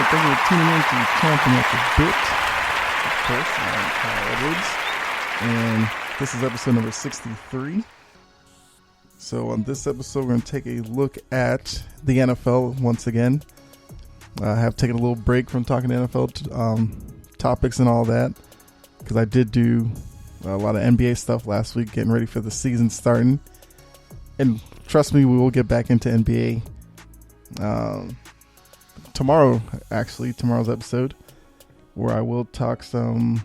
Thank you for tuning in to Chompin at the Bit. Of course, I'm Kyle Edwards, and this is episode number 63. So on this episode, we're going to take a look at the NFL once again. I have taken a little break from talking NFL topics and all that, because I did do a lot of NBA stuff last week, getting ready for the season starting. And trust me, we will get back into NBA tomorrow, tomorrow's episode, where I will talk some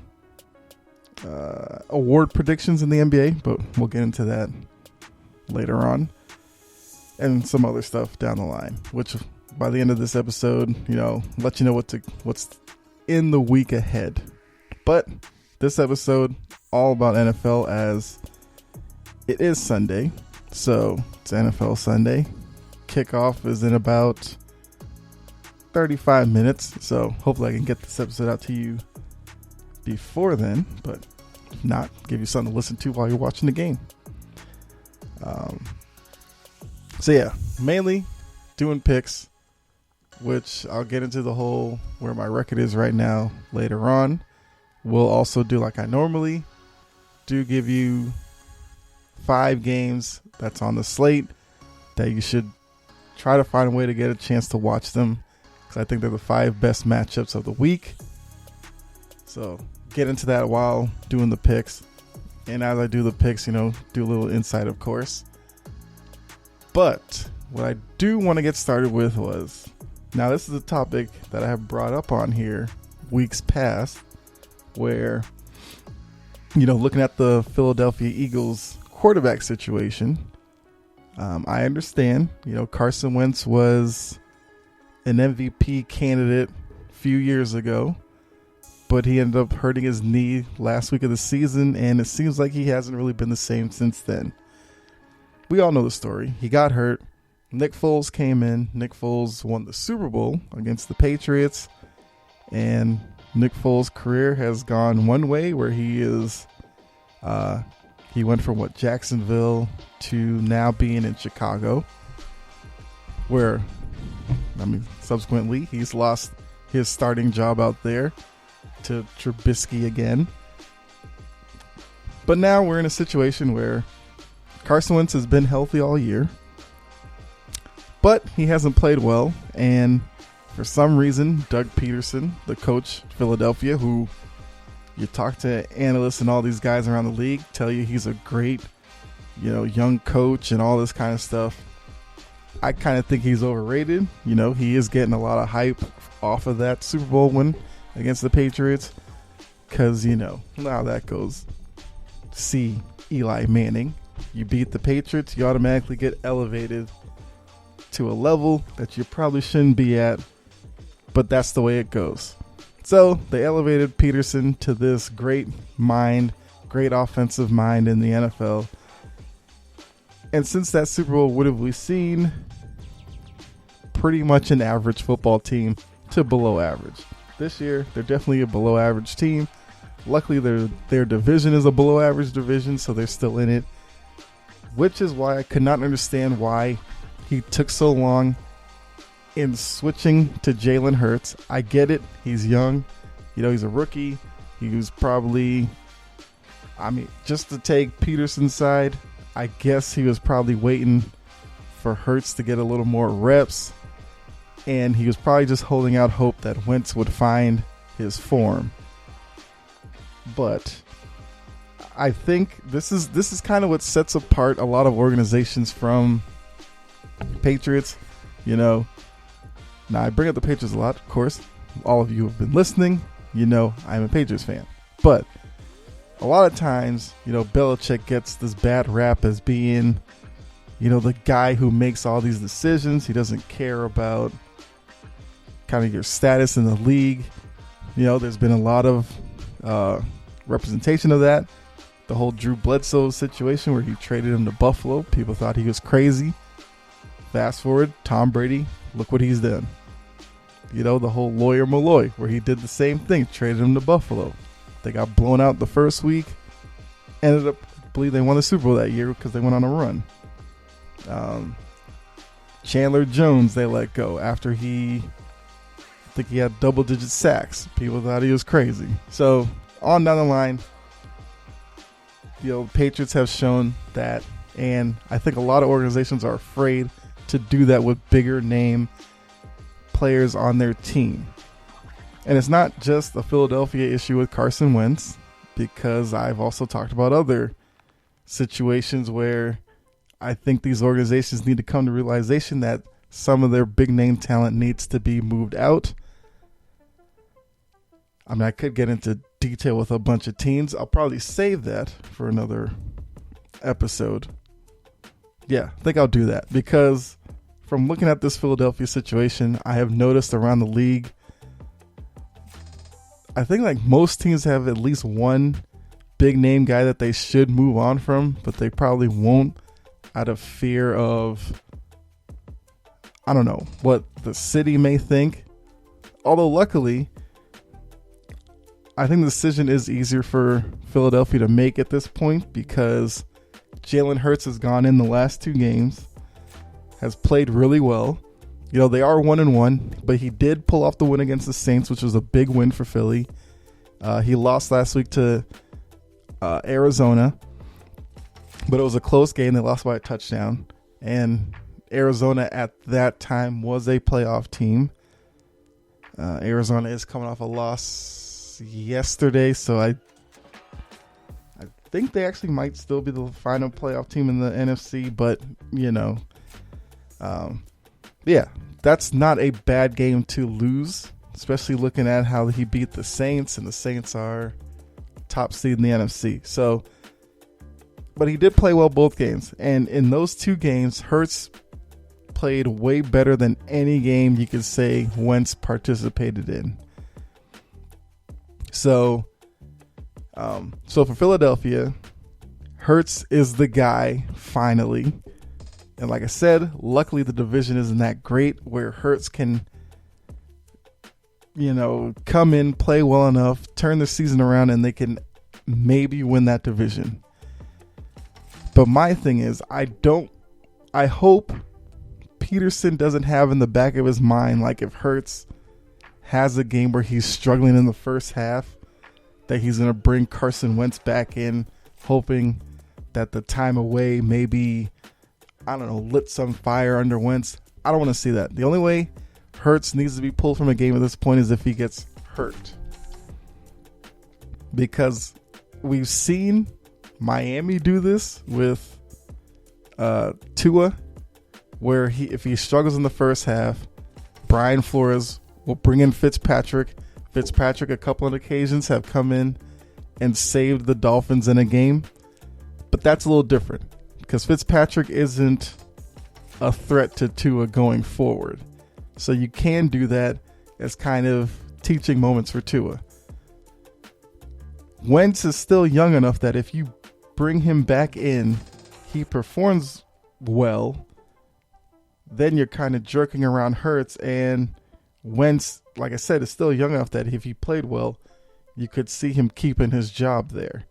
award predictions in the NBA, but we'll get into that later on, and some other stuff down the line, which by the end of this episode, let you know what's in the week ahead. But this episode, all about NFL, as it is Sunday, so it's NFL Sunday. Kickoff is in about 35 minutes, so hopefully I can get this episode out to you before then, but if not, give you something to listen to while you're watching the game. So yeah, mainly doing picks, which I'll get into the whole where my record is right now later on. We'll also do like I normally do, give you 5 games that's on the slate that you should try to find a way to get a chance to watch them, because I think they're the 5 best matchups of the week. So get into that while doing the picks. And as I do the picks, do a little insight, of course. But what I do want to get started with was, now this is a topic that I have brought up on here weeks past, where, looking at the Philadelphia Eagles quarterback situation, I understand, Carson Wentz was an MVP candidate a few years ago, but he ended up hurting his knee last week of the season, and it seems like he hasn't really been the same since then. We all know the story. He got hurt. Nick Foles came in. Nick Foles won the Super Bowl against the Patriots, and Nick Foles' career has gone one way, where he went from Jacksonville to now being in Chicago, where, subsequently he's lost his starting job out there to Trubisky again. But now we're in a situation where Carson Wentz has been healthy all year, but he hasn't played well, and for some reason, Doug Peterson, the coach of Philadelphia, who you talk to analysts and all these guys around the league, tell you he's a great, young coach and all this kind of stuff. I kind of think he's overrated. He is getting a lot of hype off of that Super Bowl win against the Patriots, because, how that goes. See Eli Manning. You beat the Patriots, you automatically get elevated to a level that you probably shouldn't be at, but that's the way it goes. So they elevated Peterson to this great mind, great offensive mind in the NFL. And since that Super Bowl, what have we seen? Pretty much an average football team to below average. This year, they're definitely a below average team. Luckily, their division is a below average division, so they're still in it. Which is why I could not understand why he took so long in switching to Jalen Hurts. I get it. He's young. He's a rookie. He was probably, just to take Peterson's side, I guess he was probably waiting for Hurts to get a little more reps. And he was probably just holding out hope that Wentz would find his form. But I think this is kind of what sets apart a lot of organizations from Patriots. Now I bring up the Patriots a lot, of course. All of you have been listening. I'm a Patriots fan. But a lot of times, Belichick gets this bad rap as being, the guy who makes all these decisions. He doesn't care about kind of your status in the league. There's been a lot of representation of that. The whole Drew Bledsoe situation where he traded him to Buffalo. People thought he was crazy. Fast forward, Tom Brady, look what he's done. The whole Lawyer Malloy, where he did the same thing, traded him to Buffalo. They got blown out the first week. Ended up, I believe they won the Super Bowl that year because they went on a run. Chandler Jones, they let go after he think he had double-digit sacks. People thought he was crazy. So on down the line, Patriots have shown that, and I think a lot of organizations are afraid to do that with bigger name players on their team. And it's not just a Philadelphia issue with Carson Wentz, because I've also talked about other situations where I think these organizations need to come to realization that some of their big name talent needs to be moved out. I mean, I could get into detail with a bunch of teams. I'll probably save that for another episode. Yeah, I think I'll do that, because from looking at this Philadelphia situation, I have noticed around the league, I think like most teams have at least one big name guy that they should move on from, but they probably won't out of fear of, I don't know, what the city may think. Although luckily, I think the decision is easier for Philadelphia to make at this point, because Jalen Hurts has gone in the last 2 games, has played really well. They are 1-1, but he did pull off the win against the Saints, which was a big win for Philly. He lost last week to Arizona, but it was a close game. They lost by a touchdown, and Arizona at that time was a playoff team. Arizona is coming off a loss yesterday, so I think they actually might still be the final playoff team in the NFC, but yeah, that's not a bad game to lose, especially looking at how he beat the Saints, and the Saints are top seed in the NFC. So, but he did play well both games, and in those 2 games, Hurts played way better than any game you could say Wentz participated in. So for Philadelphia, Hurts is the guy finally. And like I said, luckily the division isn't that great where Hurts can, come in, play well enough, turn the season around, and they can maybe win that division. But my thing is, I hope Peterson doesn't have in the back of his mind, like if Hurts has a game where he's struggling in the first half, that he's going to bring Carson Wentz back in, hoping that the time away maybe, I don't know, lit some fire under Wentz. I don't want to see that. The only way Hurts needs to be pulled from a game at this point is if he gets hurt. Because we've seen Miami do this with Tua, where if he struggles in the first half, Brian Flores will bring in Fitzpatrick. Fitzpatrick, a couple of occasions, have come in and saved the Dolphins in a game. But that's a little different, because Fitzpatrick isn't a threat to Tua going forward. So you can do that as kind of teaching moments for Tua. Wentz is still young enough that if you bring him back in, he performs well, then you're kind of jerking around Hurts, and Wentz, like I said, is still young enough that if he played well, you could see him keeping his job there.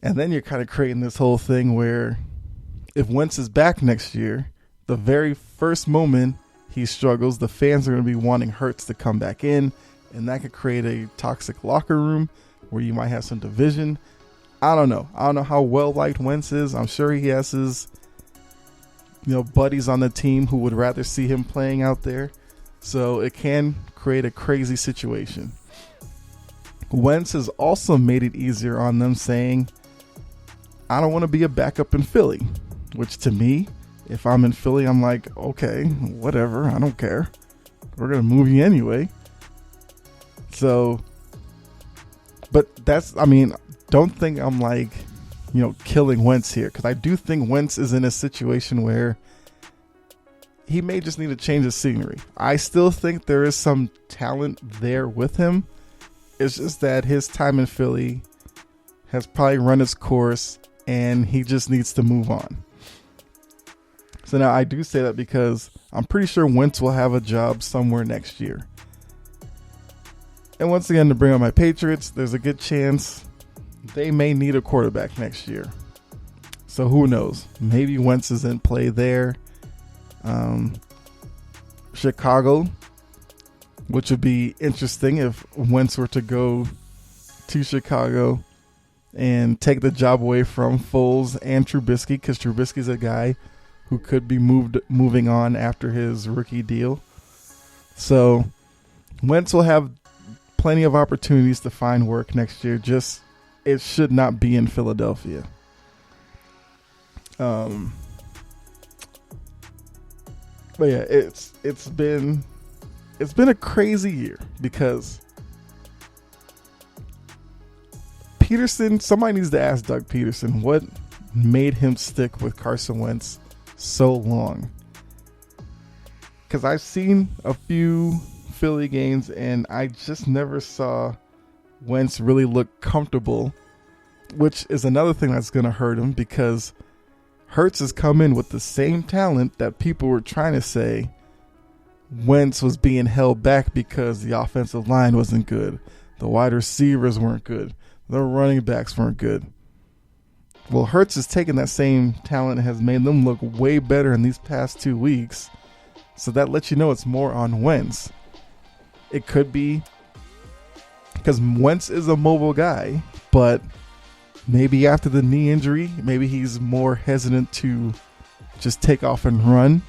And then you're kind of creating this whole thing where if Wentz is back next year, the very first moment he struggles, the fans are going to be wanting Hurts to come back in, and that could create a toxic locker room where you might have some division. I don't know. I don't know how well liked Wentz is. I'm sure he has his buddies on the team who would rather see him playing out there. So it can create a crazy situation. Wentz has also made it easier on them, saying, I don't want to be a backup in Philly, which to me, if I'm in Philly, I'm like, okay, whatever. I don't care. We're going to move you anyway. So, but don't think I'm like, killing Wentz here, because I do think Wentz is in a situation where he may just need to change the scenery. I still think there is some talent there with him. It's just that his time in Philly has probably run its course, and he just needs to move on. So now I do say that because I'm pretty sure Wentz will have a job somewhere next year. And once again, to bring up my Patriots, there's a good chance they may need a quarterback next year. So who knows? Maybe Wentz is in play there. Chicago which would be interesting if Wentz were to go to Chicago and take the job away from Foles and Trubisky, because Trubisky's a guy who could be moving on after his rookie deal. So Wentz will have plenty of opportunities to find work next year. Just it should not be in Philadelphia. But yeah, it's been a crazy year because Peterson. Somebody needs to ask Doug Peterson what made him stick with Carson Wentz so long. Because I've seen a few Philly games and I just never saw Wentz really look comfortable, which is another thing that's going to hurt him, because Hurts has come in with the same talent that people were trying to say Wentz was being held back because the offensive line wasn't good, the wide receivers weren't good, the running backs weren't good. Well, Hurts has taken that same talent and has made them look way better in these past 2 weeks. So that lets you know it's more on Wentz. It could be because Wentz is a mobile guy, but maybe after the knee injury, maybe he's more hesitant to just take off and run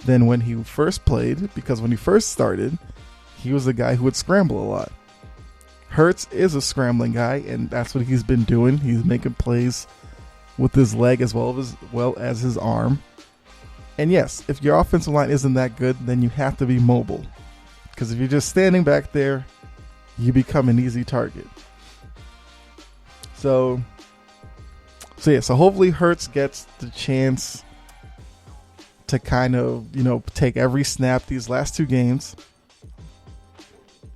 than when he first played, because when he first started, he was a guy who would scramble a lot. Hurts is a scrambling guy, and that's what he's been doing. He's making plays with his leg as well as his arm. And yes, if your offensive line isn't that good, then you have to be mobile. Because if you're just standing back there, you become an easy target. So hopefully Hurts gets the chance to kind of, take every snap these last 2 games.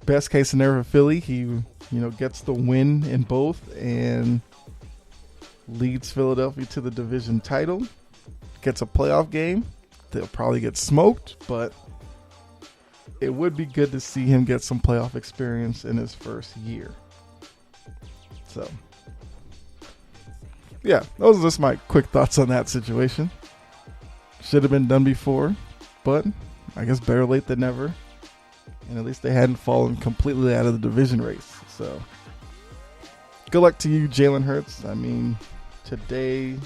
Best case scenario for Philly, he, gets the win in both and leads Philadelphia to the division title. Gets a playoff game. They'll probably get smoked, but it would be good to see him get some playoff experience in his first year. So, yeah, those are just my quick thoughts on that situation. Should have been done before, but I guess better late than never. And at least they hadn't fallen completely out of the division race. So, good luck to you, Jalen Hurts. I mean, today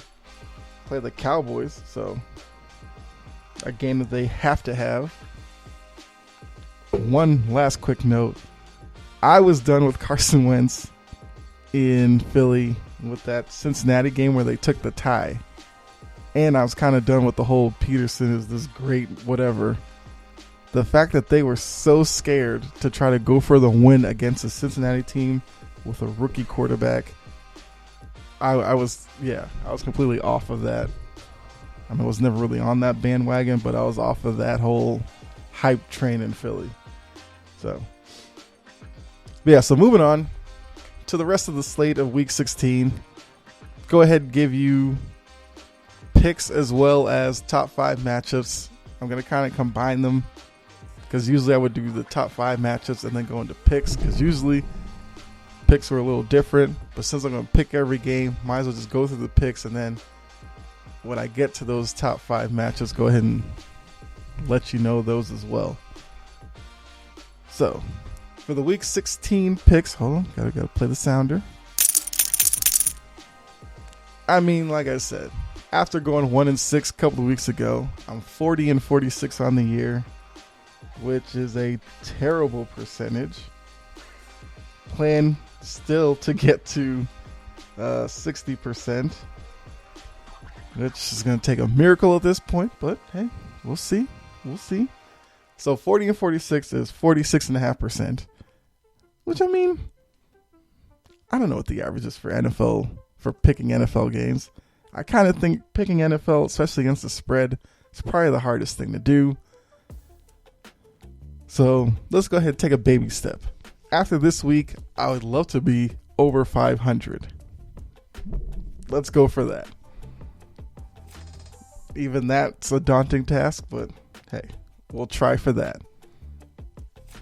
play the Cowboys, so a game that they have to have. One last quick note. I was done with Carson Wentz in Philly with that Cincinnati game where they took the tie. And I was kind of done with the whole Peterson is this great whatever. The fact that they were so scared to try to go for the win against a Cincinnati team with a rookie quarterback, I was completely off of that. I mean, I was never really on that bandwagon, but I was off of that whole hype train in Philly. So moving on to the rest of the slate of Week 16. Go ahead and give you picks as well as top 5 matchups. I'm going to kind of combine them because usually I would do the top 5 matchups and then go into picks, because usually picks were a little different. But since I'm going to pick every game, might as well just go through the picks, and then when I get to those top 5 matchups, go ahead and let you know those as well. So, for the Week 16 picks, hold on, gotta play the sounder. I mean, like I said, after going 1-6 a couple of weeks ago, I'm 40-46 on the year, which is a terrible percentage. Plan still to get to 60%, which is going to take a miracle at this point, but hey, we'll see. So 40-46 is 46.5%, which, I mean, I don't know what the average is for NFL, for picking NFL games. I kind of think picking NFL, especially against the spread, is probably the hardest thing to do. So let's go ahead and take a baby step. After this week, I would love to be over 500. Let's go for that. Even that's a daunting task, but hey, we'll try for that.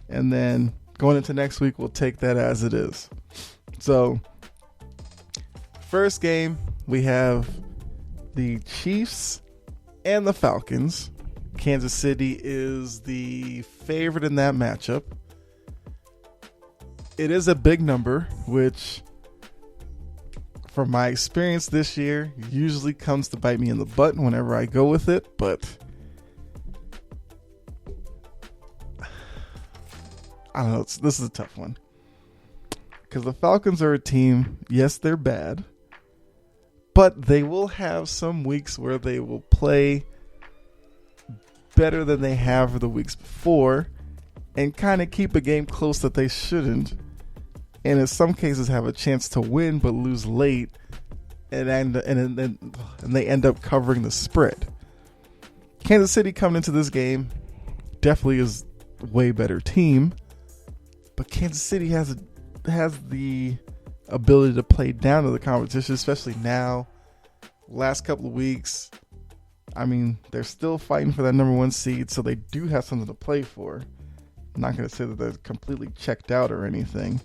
And then going into next week, we'll take that as it is. So, first game, we have the Chiefs and the Falcons. Kansas City is the favorite in that matchup. It is a big number, which from my experience this year usually comes to bite me in the butt whenever I go with it, but I don't know. This is a tough one. Because the Falcons are a team, yes, they're bad, but they will have some weeks where they will play better than they have for the weeks before and kind of keep a game close that they shouldn't. And in some cases have a chance to win but lose late and they end up covering the spread. Kansas City coming into this game definitely is a way better team, but Kansas City has the ability to play down to the competition, especially now. Last couple of weeks, I mean, they're still fighting for that number 1 seed, so they do have something to play for. I'm not going to say that they're completely checked out or anything.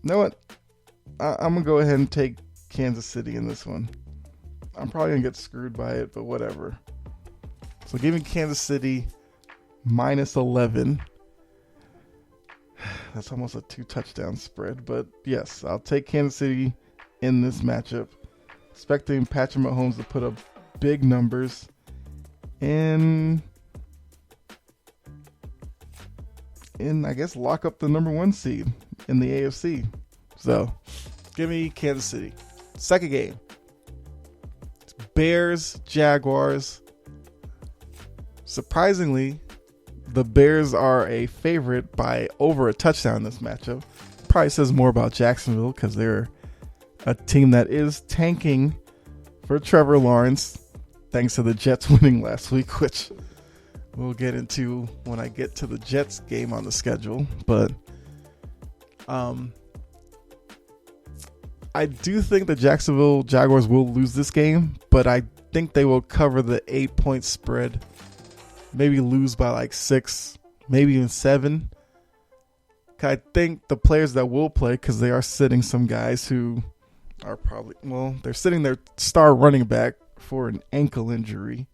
You know what? I'm going to go ahead and take Kansas City in this one. I'm probably going to get screwed by it, but whatever. So give me Kansas City minus 11. That's almost a 2-touchdown spread, but yes, I'll take Kansas City in this matchup. Expecting Patrick Mahomes to put up big numbers and I guess lock up the number 1 seed in the AFC. So give me Kansas City. Second game, it's Bears Jaguars. Surprisingly, the Bears are a favorite by over a touchdown in this matchup. Probably says more about Jacksonville because they're a team that is tanking for Trevor Lawrence thanks to the Jets winning last week, which we'll get into when I get to the Jets game on the schedule. But I do think the Jacksonville Jaguars will lose this game, but I think they will cover the 8-point spread. Maybe lose by like 6, maybe even 7. I think the players that will play, because they are sitting some guys who are probably, well, they're sitting their star running back for an ankle injury.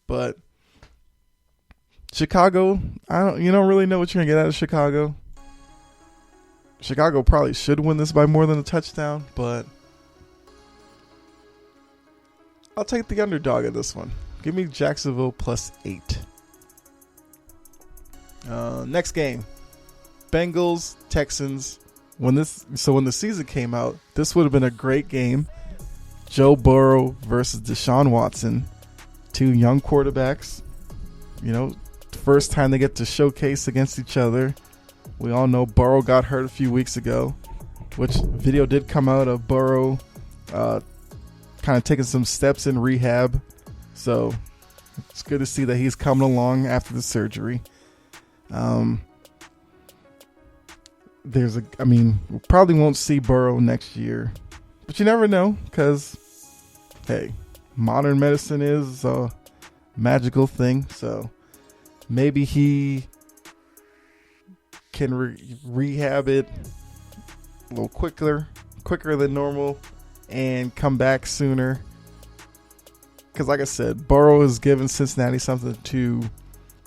But Chicago, you don't really know what you're gonna get out of Chicago. Chicago probably should win this by more than a touchdown, but I'll take the underdog in this one. Give me Jacksonville plus 8. Next game, Bengals Texans. When the season came out, this would have been a great game. Joe Burrow versus Desean Watson, 2 young quarterbacks. You know, first time they get to showcase against each other. We all know Burrow got hurt a few weeks ago, which video did come out of Burrow kind of taking some steps in rehab. So it's good to see that he's coming along after the surgery. We probably won't see Burrow next year, but you never know because, hey, modern medicine is a magical thing. So maybe he can rehab it a little quicker than normal and come back sooner. Because like I said, Burrow has given Cincinnati something to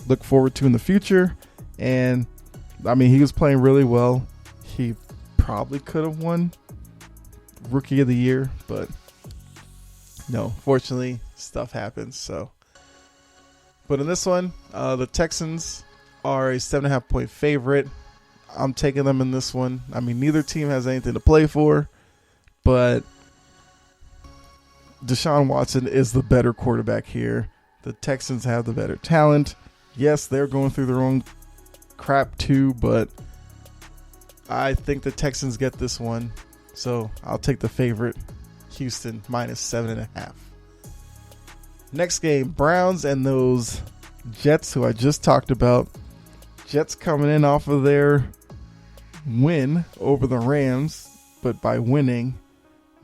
look forward to in the future. And, I mean, he was playing really well. He probably could have won Rookie of the Year. But, no, fortunately, stuff happens. But in this one, the Texans are a 7.5-point favorite. I'm taking them in this one. I mean, neither team has anything to play for. But Desean Watson is the better quarterback here. The Texans have the better talent. Yes, they're going through their own crap too, but I think the Texans get this one. So I'll take the favorite, Houston, minus 7.5. Next game, Browns and those Jets who I just talked about. Jets coming in off of their win over the Rams, but by winning,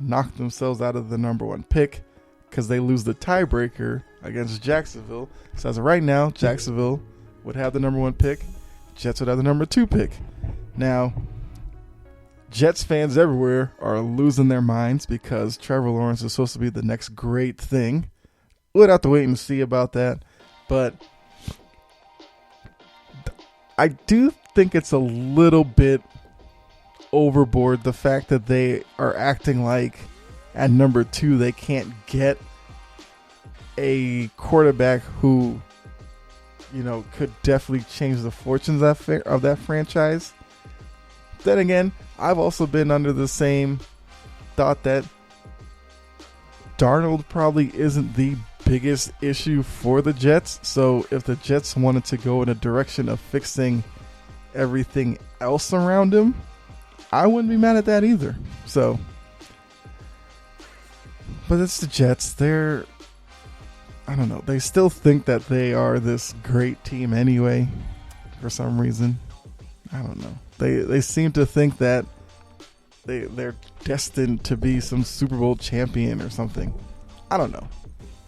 knocked themselves out of the number 1 pick because they lose the tiebreaker against Jacksonville. So as of right now, Jacksonville would have the number 1 pick. Jets would have the number 2 pick. Now, Jets fans everywhere are losing their minds because Trevor Lawrence is supposed to be the next great thing. We'll have to wait and see about that. But I do think it's a little bit overboard, the fact that they are acting like at number 2 they can't get a quarterback who, could definitely change the fortunes of that franchise. Then again, I've also been under the same thought that Darnold probably isn't the biggest issue for the Jets. So if the Jets wanted to go in a direction of fixing everything else around him, I wouldn't be mad at that either. So, but it's the Jets. I don't know. They still think that they are this great team anyway, for some reason. I don't know. They seem to think that they're destined to be some Super Bowl champion or something. I don't know.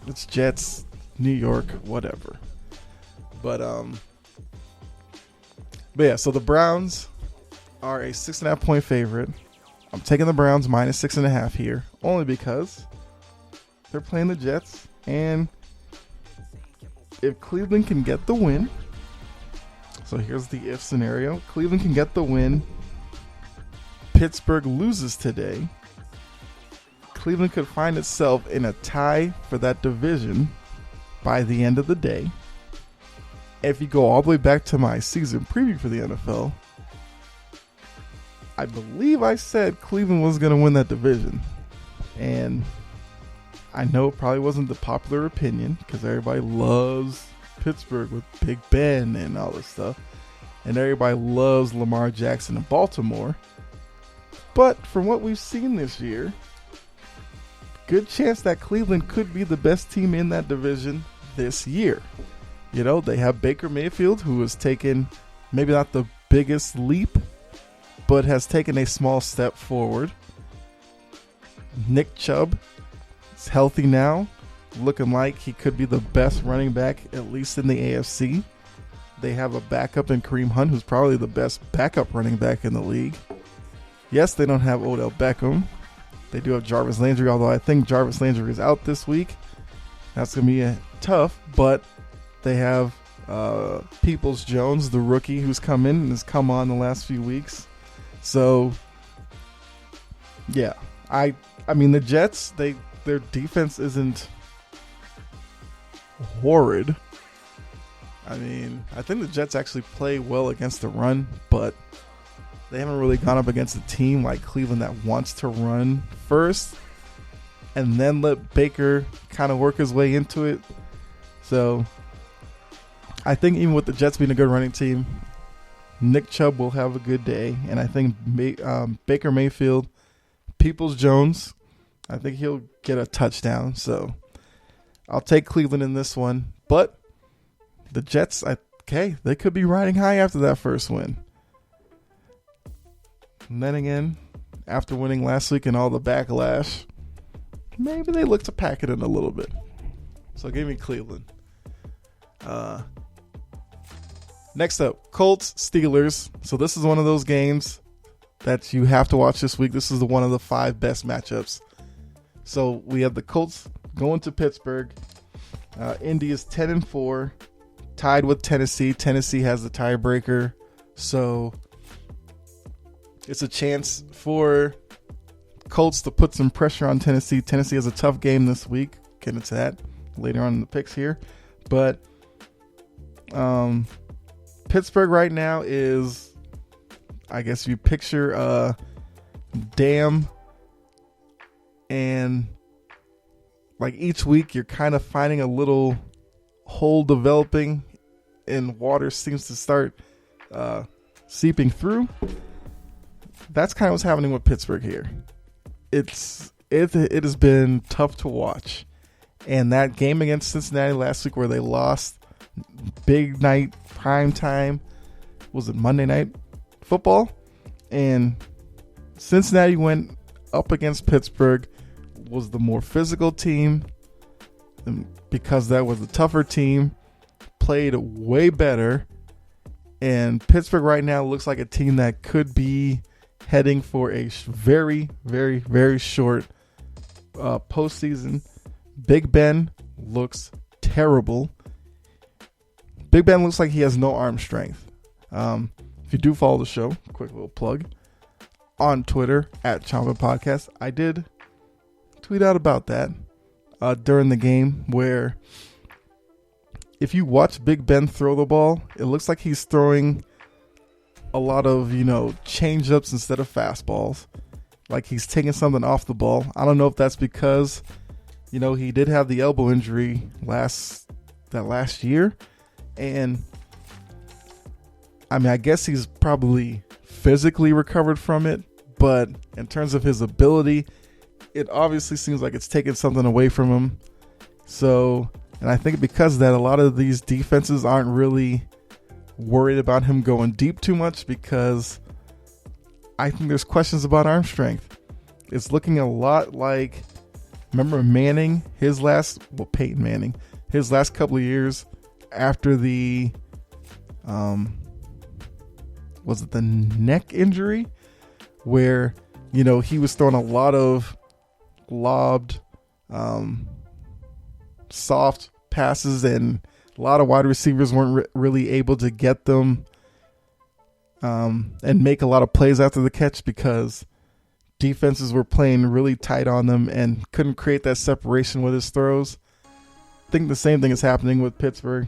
It's Jets, New York, whatever. But yeah, so the Browns are a 6.5 point favorite. I'm taking the Browns minus 6.5 here, only because they're playing the Jets, and if Cleveland can get the win, so here's the if scenario. Cleveland can get the win. Pittsburgh loses today. Cleveland could find itself in a tie for that division by the end of the day. If you go all the way back to my season preview for the NFL, I believe I said Cleveland was going to win that division. And I know it probably wasn't the popular opinion because everybody loves Pittsburgh with Big Ben and all this stuff. And everybody loves Lamar Jackson in Baltimore. But from what we've seen this year, good chance that Cleveland could be the best team in that division this year. They have Baker Mayfield, who has taken maybe not the biggest leap, but has taken a small step forward. Nick Chubb is healthy now, looking like he could be the best running back, at least in the AFC. They have a backup in Kareem Hunt, who's probably the best backup running back in the league. Yes, they don't have Odell Beckham. They do have Jarvis Landry, although I think Jarvis Landry is out this week. That's going to be tough, but they have Peoples-Jones, the rookie, who's come in and has come on the last few weeks. So, yeah. I mean, the Jets, their defense isn't horrid. I mean, I think the Jets actually play well against the run, but they haven't really gone up against a team like Cleveland that wants to run first and then let Baker kind of work his way into it. So I think even with the Jets being a good running team, Nick Chubb will have a good day. And I think Baker Mayfield, Peoples-Jones, I think he'll get a touchdown. So I'll take Cleveland in this one. But the Jets, they could be riding high after that first win. And then again, after winning last week and all the backlash, maybe they look to pack it in a little bit. So give me Cleveland. Next up, Colts Steelers. So this is one of those games that you have to watch this week. This is one of the 5 best matchups. So we have the Colts going to Pittsburgh. Indy is 10-4, tied with Tennessee. Tennessee has the tiebreaker. So it's a chance for Colts to put some pressure on Tennessee. Tennessee has a tough game this week. Get into that later on in the picks here. But Pittsburgh right now is, I guess if you picture a dam, and like each week you're kind of finding a little hole developing and water seems to start seeping through. That's kind of what's happening with Pittsburgh here. It has been tough to watch. And that game against Cincinnati last week where they lost, big night, prime time, was it Monday Night Football? And Cincinnati went up against Pittsburgh, was the more physical team, and because that was the tougher team, played way better. And Pittsburgh right now looks like a team that could be heading for a very, very, very short postseason. Big Ben looks terrible. Big Ben looks like he has no arm strength. If you do follow the show, quick little plug, on Twitter at Chompin Podcast, I did tweet out about that during the game, where if you watch Big Ben throw the ball, it looks like he's throwing a lot of, change-ups instead of fastballs. Like he's taking something off the ball. I don't know if that's because, he did have the elbow injury last year. And I guess he's probably physically recovered from it. But in terms of his ability, it obviously seems like it's taken something away from him. So, and I think because of that, a lot of these defenses aren't really worried about him going deep too much, because I think there's questions about arm strength. It's looking a lot like, remember Manning, Peyton Manning, his last couple of years after the, was it the neck injury, where, he was throwing a lot of lobbed, soft passes, and a lot of wide receivers weren't really able to get them and make a lot of plays after the catch, because defenses were playing really tight on them and couldn't create that separation with his throws. I think the same thing is happening with Pittsburgh.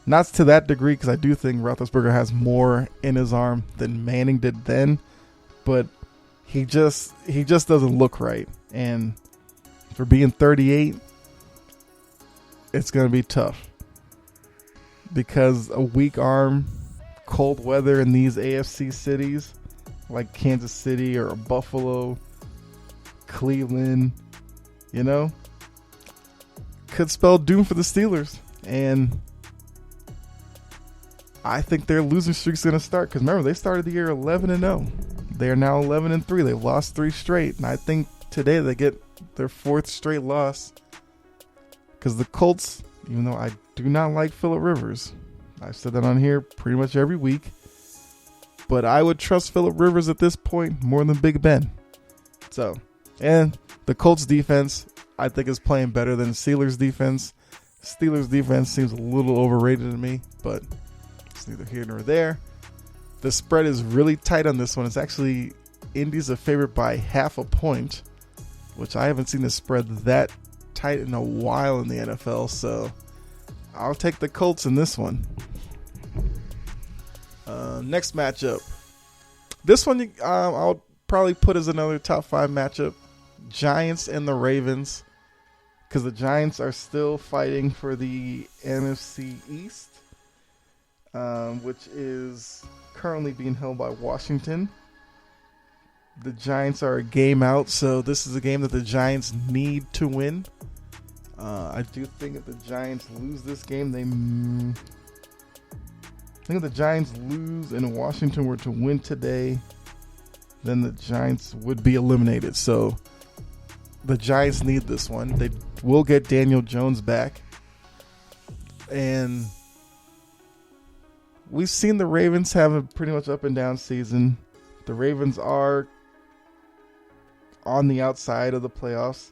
Not to that degree, because I do think Roethlisberger has more in his arm than Manning did then, but he just doesn't look right. And for being 38, it's going to be tough, because a weak arm, cold weather in these AFC cities like Kansas City or Buffalo, Cleveland, could spell doom for the Steelers. And I think their losing streak's going to start, because remember, they started the year 11-0. They are now 11-3. They've lost 3 straight, and I think today they get their 4th straight loss, because the Colts, even though I do not like Phillip Rivers, I've said that on here pretty much every week, but I would trust Phillip Rivers at this point more than Big Ben. So, and the Colts defense, I think, is playing better than the Steelers defense. Steelers defense seems a little overrated to me, but it's neither here nor there. The spread is really tight on this one. It's actually, Indy's a favorite by 0.5 point, which I haven't seen the spread that tight in a while in the NFL, so I'll take the Colts in this one. Next matchup. This one I'll probably put as another top 5 matchup. Giants and the Ravens, because the Giants are still fighting for the NFC East, which is currently being held by Washington. The Giants are a game out, so this is a game that the Giants need to win. I do think if the Giants lose this game, I think if the Giants lose and Washington were to win today, then the Giants would be eliminated. So the Giants need this one. They will get Daniel Jones back. And we've seen the Ravens have a pretty much up and down season. The Ravens are on the outside of the playoffs.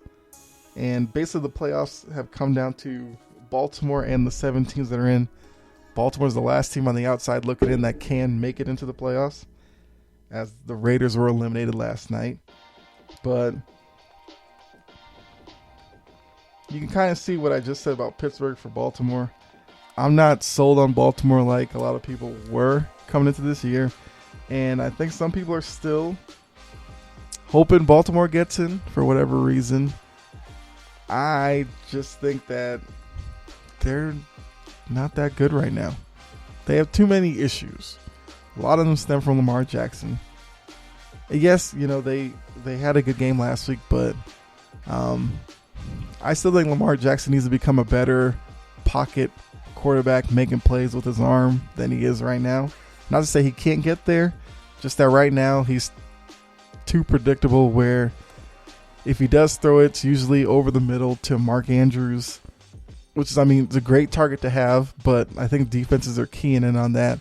And basically the playoffs have come down to Baltimore and the 7 teams that are in. Baltimore's the last team on the outside looking in that can make it into the playoffs, as the Raiders were eliminated last night. But you can kind of see what I just said about Pittsburgh for Baltimore. I'm not sold on Baltimore like a lot of people were coming into this year. And I think some people are still hoping Baltimore gets in for whatever reason. I just think that they're not that good right now. They have too many issues. A lot of them stem from Lamar Jackson. Yes, they had a good game last week, but I still think Lamar Jackson needs to become a better pocket quarterback, making plays with his arm, than he is right now. Not to say he can't get there, just that right now he's too predictable, where if he does throw it, it's usually over the middle to Mark Andrews, which is, it's a great target to have, but I think defenses are keying in on that.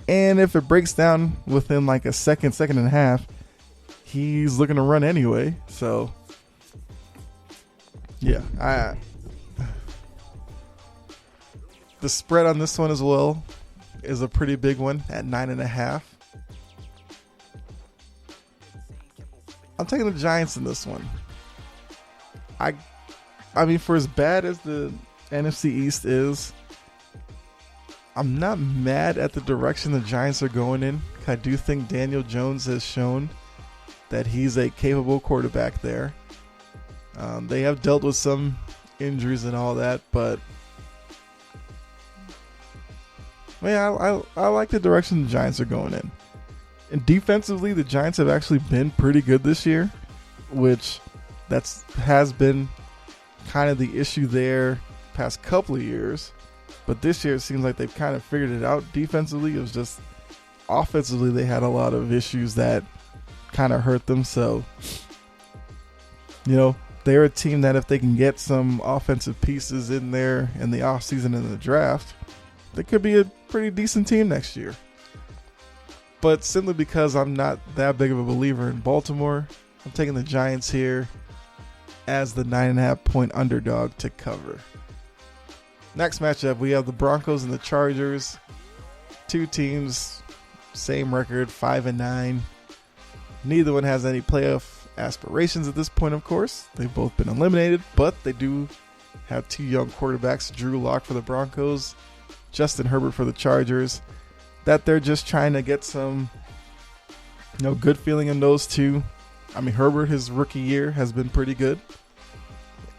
And if it breaks down within like a second and a half, he's looking to run anyway. So, yeah, the spread on this one as well is a pretty big one at 9.5. I'm taking the Giants in this one. I mean, for as bad as the NFC East is, I'm not mad at the direction the Giants are going in. I do think Daniel Jones has shown that he's a capable quarterback there. They have dealt with some injuries and all that, but man, I like the direction the Giants are going in. And defensively, the Giants have actually been pretty good this year, which has been kind of the issue there past couple of years. But this year it seems like they've kind of figured it out defensively. It was just offensively they had a lot of issues that kind of hurt them. So, they're a team that if they can get some offensive pieces in there in the offseason and in the draft, they could be a pretty decent team next year. But simply because I'm not that big of a believer in Baltimore, I'm taking the Giants here as the 9.5 point underdog to cover. Next matchup, we have the Broncos and the Chargers. Two teams, same record, 5-9. Neither one has any playoff aspirations at this point, of course. They've both been eliminated, but they do have two young quarterbacks, Drew Lock for the Broncos, Justin Herbert for the Chargers, that they're just trying to get some good feeling in those two. I mean, Herbert, his rookie year, has been pretty good.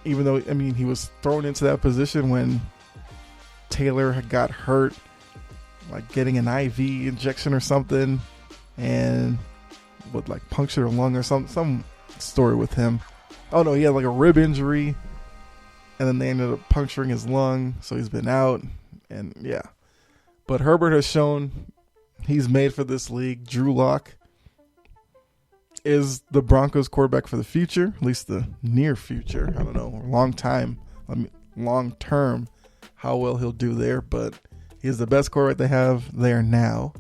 Even though, he was thrown into that position when Taylor had got hurt, like getting an IV injection or something, and would like puncture a lung or some story with him. Oh no, he had like a rib injury, and then they ended up puncturing his lung, so he's been out, and yeah. But Herbert has shown he's made for this league. Drew Lock is the Broncos quarterback for the future, at least the near future. I don't know, long term, how well he'll do there, but he's the best quarterback they have there now.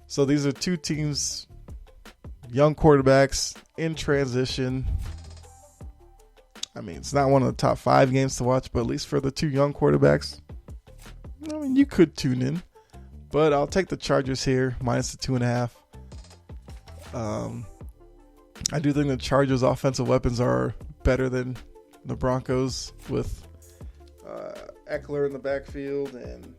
So these are two teams, young quarterbacks in transition. I mean, it's not one of the top 5 games to watch, but at least for the two young quarterbacks, you could tune in. But I'll take the Chargers here, minus the 2.5. I do think the Chargers' offensive weapons are better than the Broncos with Eckler in the backfield and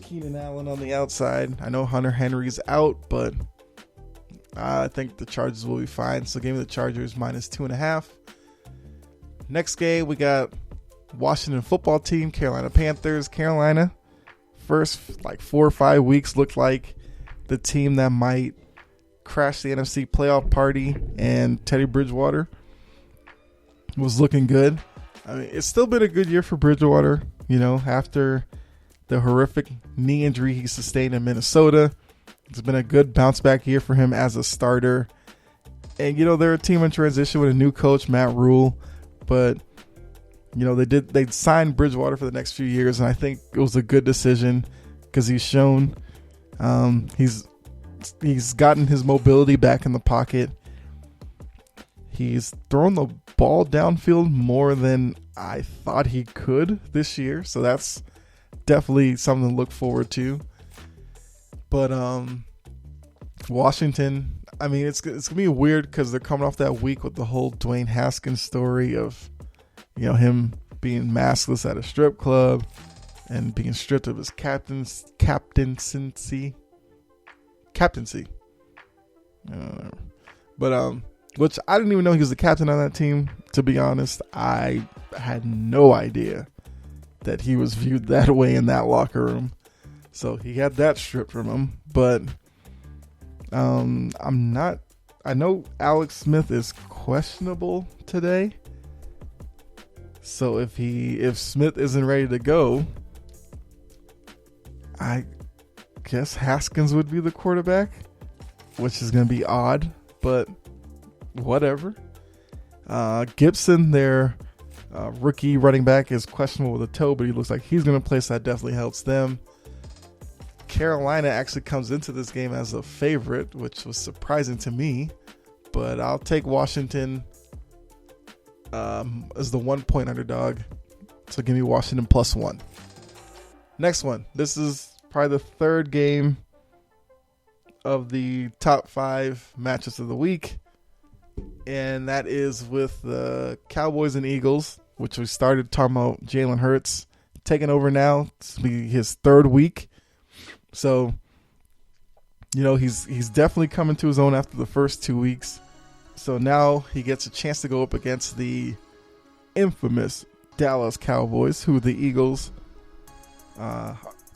Keenan Allen on the outside. I know Hunter Henry's out, but I think the Chargers will be fine. So give me the Chargers minus 2.5. Next game, we got Washington football team, Carolina Panthers. Carolina, first 4 or 5 weeks looked like the team that might crash the NFC playoff party, and Teddy Bridgewater was looking good. I mean, it's still been a good year for Bridgewater, after the horrific knee injury he sustained in Minnesota. It's been a good bounce back year for him as a starter. And, they're a team in transition with a new coach, Matt Rule, but they signed Bridgewater for the next few years, and I think it was a good decision because he's shown he's gotten his mobility back in the pocket. He's thrown the ball downfield more than I thought he could this year, so that's definitely something to look forward to. But Washington, I mean, it's gonna be weird because they're coming off that week with the whole Dwayne Haskins story of him being maskless at a strip club and being stripped of his captaincy. But which I didn't even know he was the captain on that team, to be honest. I had no idea that he was viewed that way in that locker room. So he had that stripped from him. But I know Alex Smith is questionable today. So if Smith isn't ready to go, I guess Haskins would be the quarterback, which is going to be odd, but whatever. Gibson, their rookie running back, is questionable with a toe, but he looks like he's going to play, so that definitely helps them. Carolina actually comes into this game as a favorite, which was surprising to me, but I'll take Washington as the 1 point underdog. So give me Washington +1. Next one. This is probably the third game of the top 5 matches of the week. And that is with the Cowboys and Eagles, which we started talking about Jalen Hurts taking over now. This will be his third week. So, he's definitely coming to his own after the first 2 weeks. So now he gets a chance to go up against the infamous Dallas Cowboys, who the Eagles,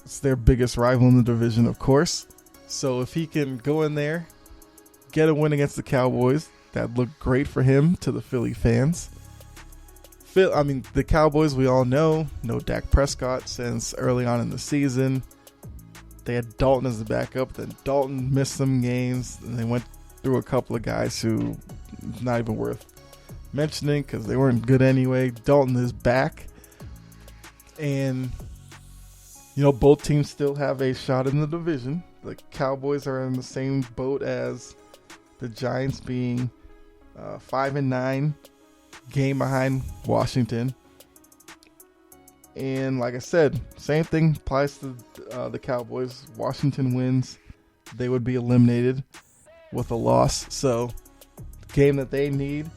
it's their biggest rival in the division, of course. So if he can go in there, get a win against the Cowboys, that'd look great for him to the Philly fans. The Cowboys, we all know, no Dak Prescott since early on in the season. They had Dalton as the backup, then Dalton missed some games, and they went through a couple of guys who not even worth mentioning because they weren't good anyway. Dalton is back, and both teams still have a shot in the division. The Cowboys are in the same boat as the Giants, being 5-9, game behind Washington. And like I said, same thing applies to the Cowboys. Washington wins, they would be eliminated with a loss. So, the game that they need,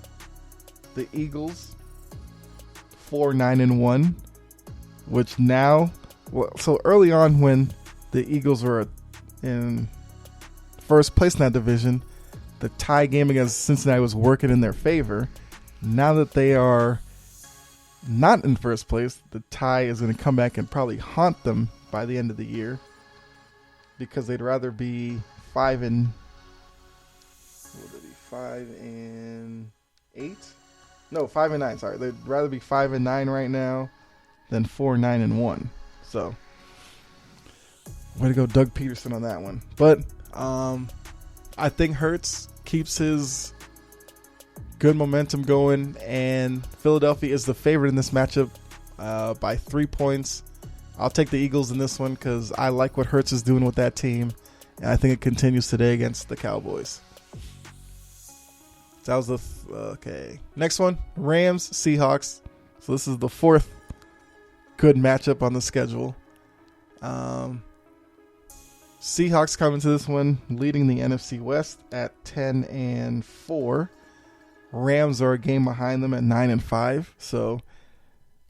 the Eagles 4-9-1, which now, so early on when the Eagles were in first place in that division, the tie game against Cincinnati was working in their favor. Now that they are not in first place, the tie is going to come back and probably haunt them by the end of the year, because they'd rather be 5-8. No, 5-9. Sorry, they'd rather be 5-9 right now than 4-9-1. So, way to go, Doug Peterson, on that one. But I think Hurts keeps his good momentum going, and Philadelphia is the favorite in this matchup by 3 points. I'll take the Eagles in this one because I like what Hurts is doing with that team, and I think it continues today against the Cowboys. So that was the okay. Next one, Rams Seahawks. So this is the fourth good matchup on the schedule. Seahawks come into this one leading the NFC West at 10-4. Rams are a game behind them at 9-5. So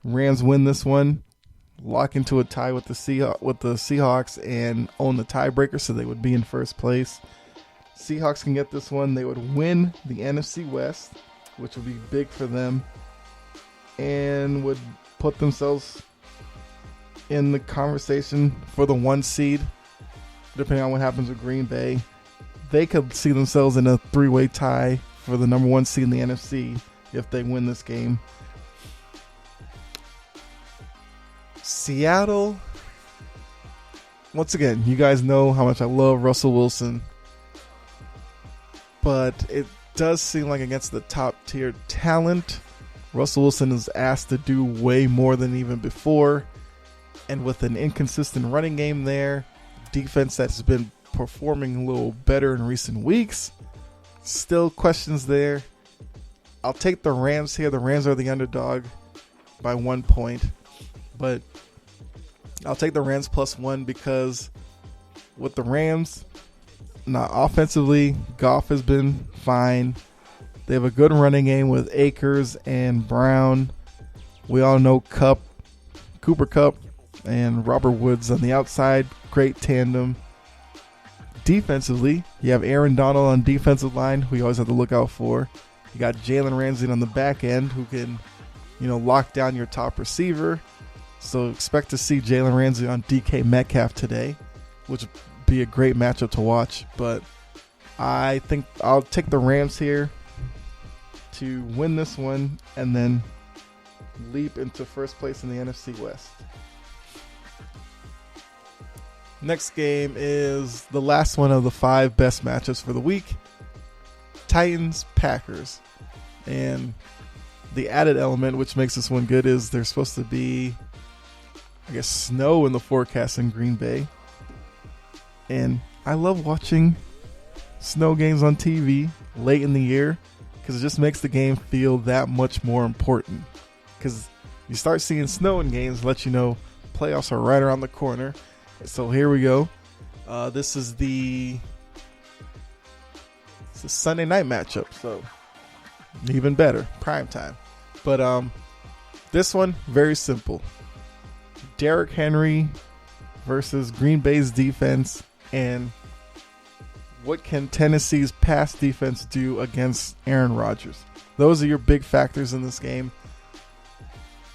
Rams win this one, lock into a tie with the Seahawks, and own the tiebreaker, so they would be in first place. Seahawks can get this one, they would win the NFC West, which would be big for them, and would put themselves in the conversation for the 1 seed, depending on what happens with Green Bay. They could see themselves in a 3-way tie for the number 1 seed in the NFC if they win this game. Seattle, once again, you guys know how much I love Russell Wilson, but it does seem like against the top tier talent, Russell Wilson is asked to do way more than even before, and with an inconsistent running game there, defense that's been performing a little better in recent weeks, still questions there. I'll take the Rams here. The Rams are the underdog by 1 point, but I'll take the Rams +1 because with the Rams, now offensively, Goff has been fine. They have a good running game with Akers and Brown. We all know Cooper Kupp and Robert Woods on the outside. Great tandem. Defensively, you have Aaron Donald on defensive line, who you always have to look out for. You got Jalen Ramsey on the back end, who can, lock down your top receiver. So expect to see Jalen Ramsey on DK Metcalf today, which would be a great matchup to watch. But I think I'll take the Rams here to win this one and then leap into first place in the NFC West. Next game is the last one of the 5 best matchups for the week. Titans-Packers. And the added element which makes this one good is there's supposed to be, snow in the forecast in Green Bay. And I love watching snow games on TV late in the year because it just makes the game feel that much more important. Because you start seeing snow in games, let you know playoffs are right around the corner. So here we go. This is the Sunday night matchup, so even better, prime time. But this one, very simple. Derrick Henry versus Green Bay's defense, and what can Tennessee's pass defense do against Aaron Rodgers? Those are your big factors in this game.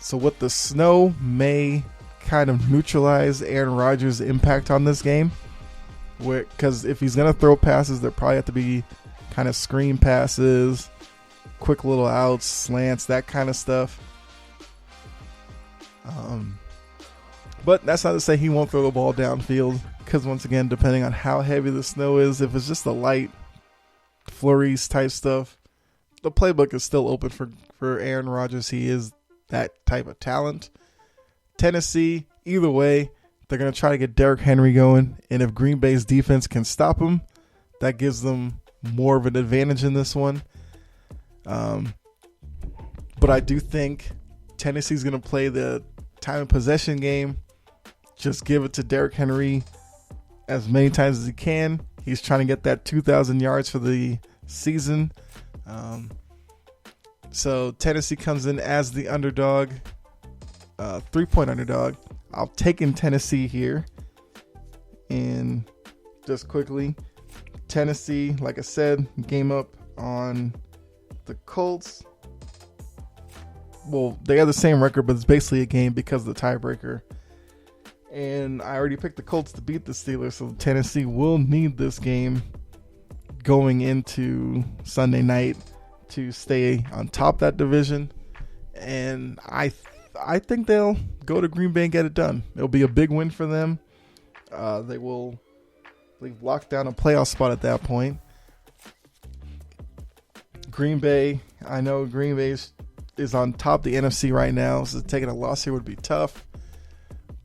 So with the snow may kind of neutralize Aaron Rodgers' impact on this game, because if he's going to throw passes, there probably have to be kind of screen passes, quick little outs, slants, that kind of stuff. But that's not to say he won't throw the ball downfield, because once again, depending on how heavy the snow is, if it's just a light flurries type stuff, the playbook is still open for Aaron Rodgers. He is that type of talent. Tennessee, either way, they're going to try to get Derrick Henry going, and if Green Bay's defense can stop him, that gives them more of an advantage in this one. But I do think Tennessee's going to play the time and possession game. Just give it to Derrick Henry as many times as he can. He's trying to get that 2,000 yards for the season. So Tennessee comes in as the underdog, 3-point underdog. I'll take in Tennessee here. And just quickly, Tennessee, like I said, game up on the Colts. Well, they have the same record, but it's basically a game because of the tiebreaker. And I already picked the Colts to beat the Steelers, so Tennessee will need this game going into Sunday night to stay on top of that division. And I think they'll go to Green Bay and get it done. It'll be a big win for them. They've locked down a playoff spot at that point. Green Bay, I know Green Bay is on top of the NFC right now, so taking a loss here would be tough.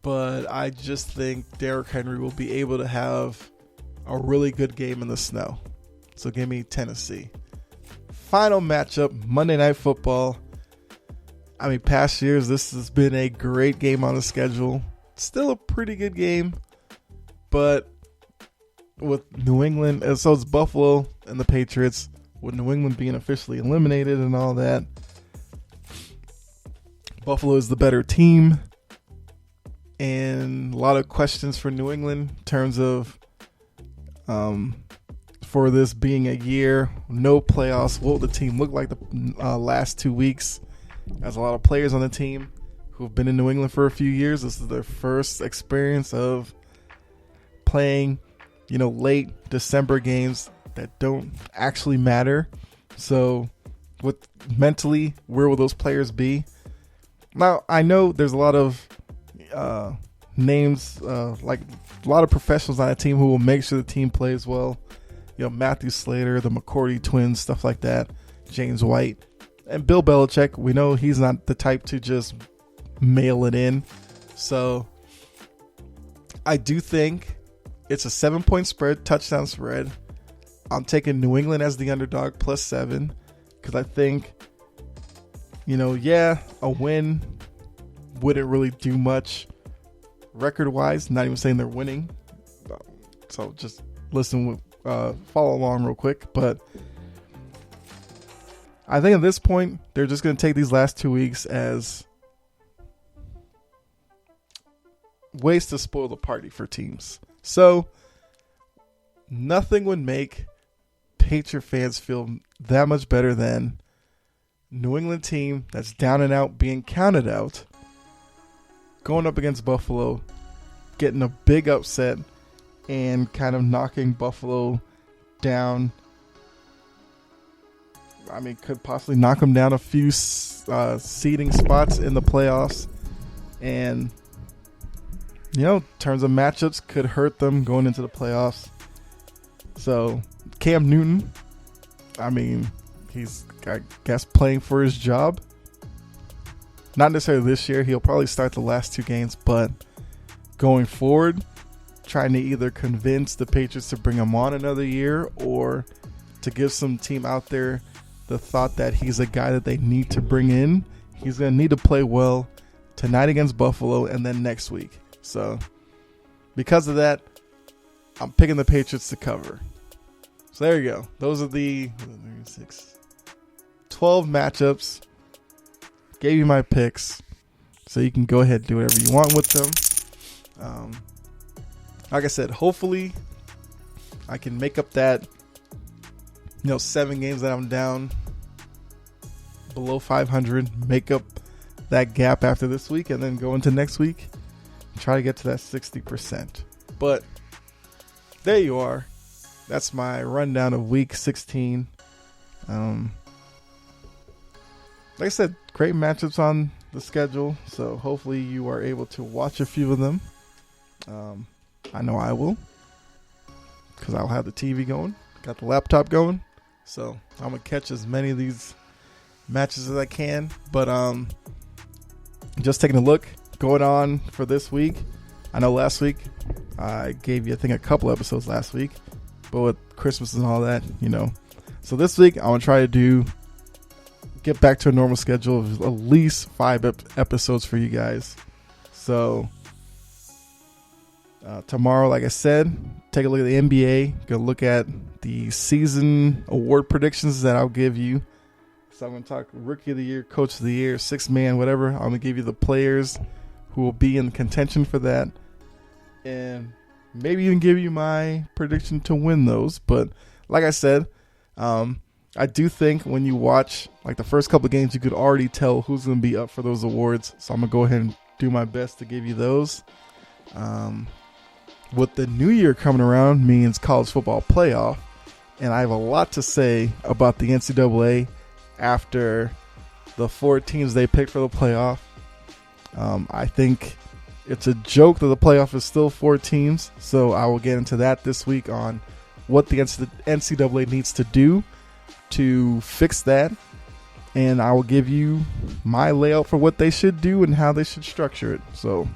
But I just think Derrick Henry will be able to have a really good game in the snow. So give me Tennessee. Final matchup, Monday Night Football. I mean, past years, this has been a great game on the schedule. Still a pretty good game. But with New England, and so it's Buffalo and the Patriots, with New England being officially eliminated and all that, Buffalo is the better team. And a lot of questions for New England in terms of for this being a year, no playoffs. What will the team look like the last 2 weeks? There's a lot of players on the team who have been in New England for a few years. This is their first experience of playing, late December games that don't actually matter. So mentally, where will those players be? Now, I know there's a lot of names, like a lot of professionals on that team who will make sure the team plays well. Matthew Slater, the McCourty twins, stuff like that, James White, and Bill Belichick. We know he's not the type to just mail it in. So I do think it's a 7-point spread, touchdown spread. I'm taking New England as the underdog +7 because I think, a win wouldn't really do much record-wise. Not even saying they're winning. So just follow along real quick. But I think at this point, they're just going to take these last 2 weeks as ways to spoil the party for teams. So nothing would make Patriot fans feel that much better than New England team that's down and out, being counted out, going up against Buffalo, getting a big upset, and kind of knocking Buffalo down. I mean, could possibly knock them down a few seeding spots in the playoffs. And, in terms of matchups, could hurt them going into the playoffs. So, Cam Newton, I mean, he's, I guess, playing for his job. Not necessarily this year. He'll probably start the last 2 games, but going forward, trying to either convince the Patriots to bring him on another year or to give some team out there the thought that he's a guy that they need to bring in. He's going to need to play well tonight against Buffalo, and then next week. So because of that, I'm picking the Patriots to cover. So there you go. Those are the 12 matchups. Gave you my picks, so you can go ahead and do whatever you want with them. Like I said, hopefully I can make up that 7 games that I'm down below 500, make up that gap after this week, and then go into next week and try to get to that 60%. But there you are. That's my rundown of week 16. Like I said, great matchups on the schedule, so hopefully you are able to watch a few of them. I know I will, because I'll have the TV going, got the laptop going, so I'm going to catch as many of these matches as I can. But just taking a look going on for this week. I know last week I gave you, I think, a couple episodes last week, but with Christmas and all that, So this week I'm going to try to get back to a normal schedule of at least 5 episodes for you guys. So tomorrow, like I said, take a look at the NBA. Go look at the season award predictions that I'll give you. So I'm going to talk Rookie of the Year, Coach of the Year, 6 man, whatever. I'm going to give you the players who will be in contention for that, and maybe even give you my prediction to win those. But like I said, I do think when you watch like the first couple of games, you could already tell who's going to be up for those awards. So I'm going to go ahead and do my best to give you those. With the new year coming around means college football playoff, and I have a lot to say about the NCAA after the 4 teams they picked for the playoff. I think it's a joke that the playoff is still 4 teams, so I will get into that this week on what the NCAA needs to do to fix that, and I will give you my layout for what they should do and how they should structure it. So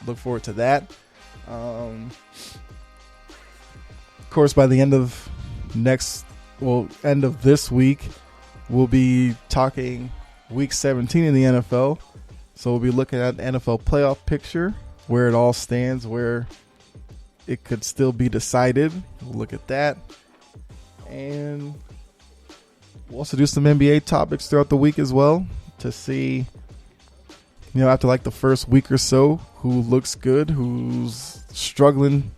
look forward to that. Of course, by the end of this week, we'll be talking week 17 in the NFL. So we'll be looking at the NFL playoff picture, where it all stands, where it could still be decided. We'll look at that. And we'll also do some NBA topics throughout the week as well to see, after like the first week or so, who looks good, who's struggling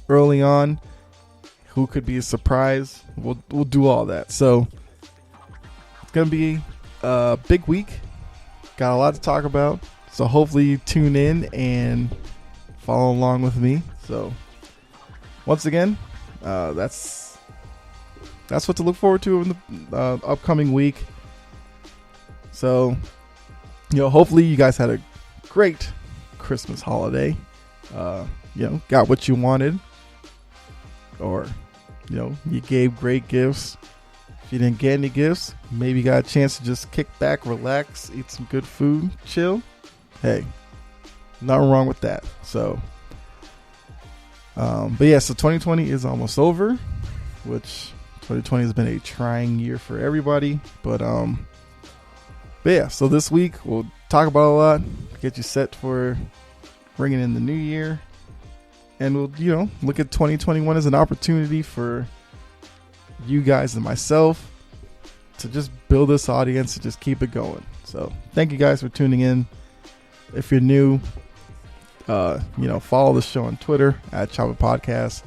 early on, who could be a surprise. We'll do all that. So it's going to be a big week. Got a lot to talk about. So hopefully you tune in and follow along with me. So once again, that's what to look forward to in the upcoming week. So, hopefully you guys had a great Christmas holiday. Got what you wanted, or, you gave great gifts. If you didn't get any gifts, maybe you got a chance to just kick back, relax, eat some good food, chill. Hey, nothing wrong with that. So, so 2020 is almost over, which 2020 has been a trying year for everybody. But so this week we'll talk about a lot, get you set for bringing in the new year. And we'll, look at 2021 as an opportunity for you guys and myself to just build this audience and just keep it going. So thank you guys for tuning in. If you're new, follow the show on Twitter at Chompin Podcast.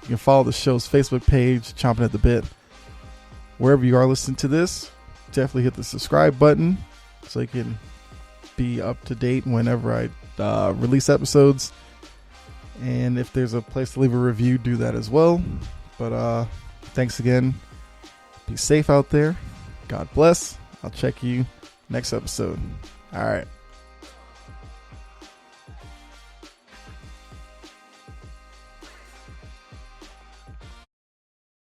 You can follow the show's Facebook page, Chompin at the Bit. Wherever you are listening to this, definitely hit the subscribe button so you can be up to date whenever I release episodes. And if there's a place to leave a review, do that as well. But thanks again. Be safe out there. God bless. I'll check you next episode. All right.